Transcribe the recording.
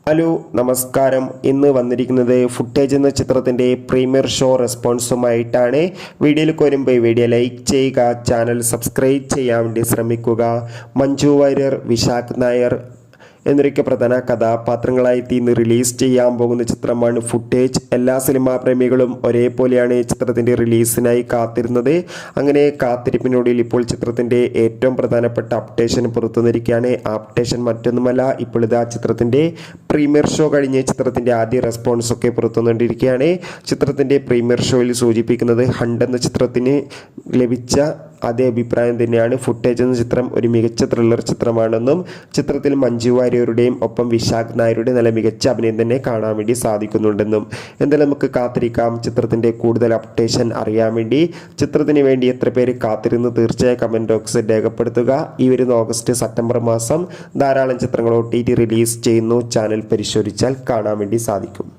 Hello നമസ്കാരം. ഇന്ന് വന്നിരിക്കുന്നത് ഫുട്ടേജ് എന്ന ചിത്രത്തിൻ്റെ പ്രീമിയർ ഷോ റെസ്പോൺസുമായിട്ടാണ്. വീഡിയോയിലേക്ക് വരുമ്പോൾ വീഡിയോ ലൈക്ക് ചെയ്യുക, ചാനൽ സബ്സ്ക്രൈബ് ചെയ്യാൻ വേണ്ടി ശ്രമിക്കുക. മഞ്ജു വാര്യർ, വിശാഖ് നായർ എന്നൊക്കെ പ്രധാന കഥാപാത്രങ്ങളായി ഇന്ന് റിലീസ് ചെയ്യാൻ പോകുന്ന ചിത്രമാണ് ഫുട്ടേജ്. എല്ലാ സിനിമാ പ്രേമികളും ഒരേപോലെയാണ് ചിത്രത്തിൻ്റെ റിലീസിനായി കാത്തിരുന്നത്. അങ്ങനെ കാത്തിരിപ്പിനൊടുവിൽ ഇപ്പോൾ ചിത്രത്തിൻ്റെ ഏറ്റവും പ്രധാനപ്പെട്ട അപ്ഡേഷൻ പുറത്തുവന്നിരിക്കുകയാണ്. അപ്ഡേഷൻ മറ്റൊന്നുമല്ല, ഇപ്പോൾ ഇതാ ചിത്രത്തിൻ്റെ പ്രീമിയർ ഷോ കഴിഞ്ഞ് ചിത്രത്തിൻ്റെ ആദ്യ റെസ്പോൺസ് ഒക്കെ പുറത്തുവന്നിരിക്കുകയാണ്. ചിത്രത്തിൻ്റെ പ്രീമിയർ ഷോയിൽ സൂചിപ്പിക്കുന്നത് ഹണ്ട് എന്ന ചിത്രത്തിന് ലഭിച്ച അതേ അഭിപ്രായം തന്നെയാണ്. ഫുട്ടേജ് എന്ന ചിത്രം ഒരു മികച്ച ത്രില്ലർ ചിത്രമാണെന്നും ചിത്രത്തിൽ മഞ്ജു വാര്യരുടെയും ഒപ്പം വിശാഖ് നായരുടെ നല്ല മികച്ച അഭിനയം തന്നെ കാണാൻ വേണ്ടി സാധിക്കുന്നുണ്ടെന്നും. എന്തായാലും നമുക്ക് കാത്തിരിക്കാം ചിത്രത്തിൻ്റെ കൂടുതൽ അപ്ഡേഷൻ അറിയാൻ വേണ്ടി. ചിത്രത്തിന് വേണ്ടി എത്ര പേര് കാത്തിരുന്ന് തീർച്ചയായും കമൻറ്റ് ബോക്സിൽ രേഖപ്പെടുത്തുക. ഈ വരുന്ന ഓഗസ്റ്റ് സെപ്റ്റംബർ മാസം ധാരാളം ചിത്രങ്ങൾ OTT റിലീസ് ചെയ്യുന്നു. ചാനൽ പരിശോധിച്ചാൽ കാണാൻ വേണ്ടി സാധിക്കും.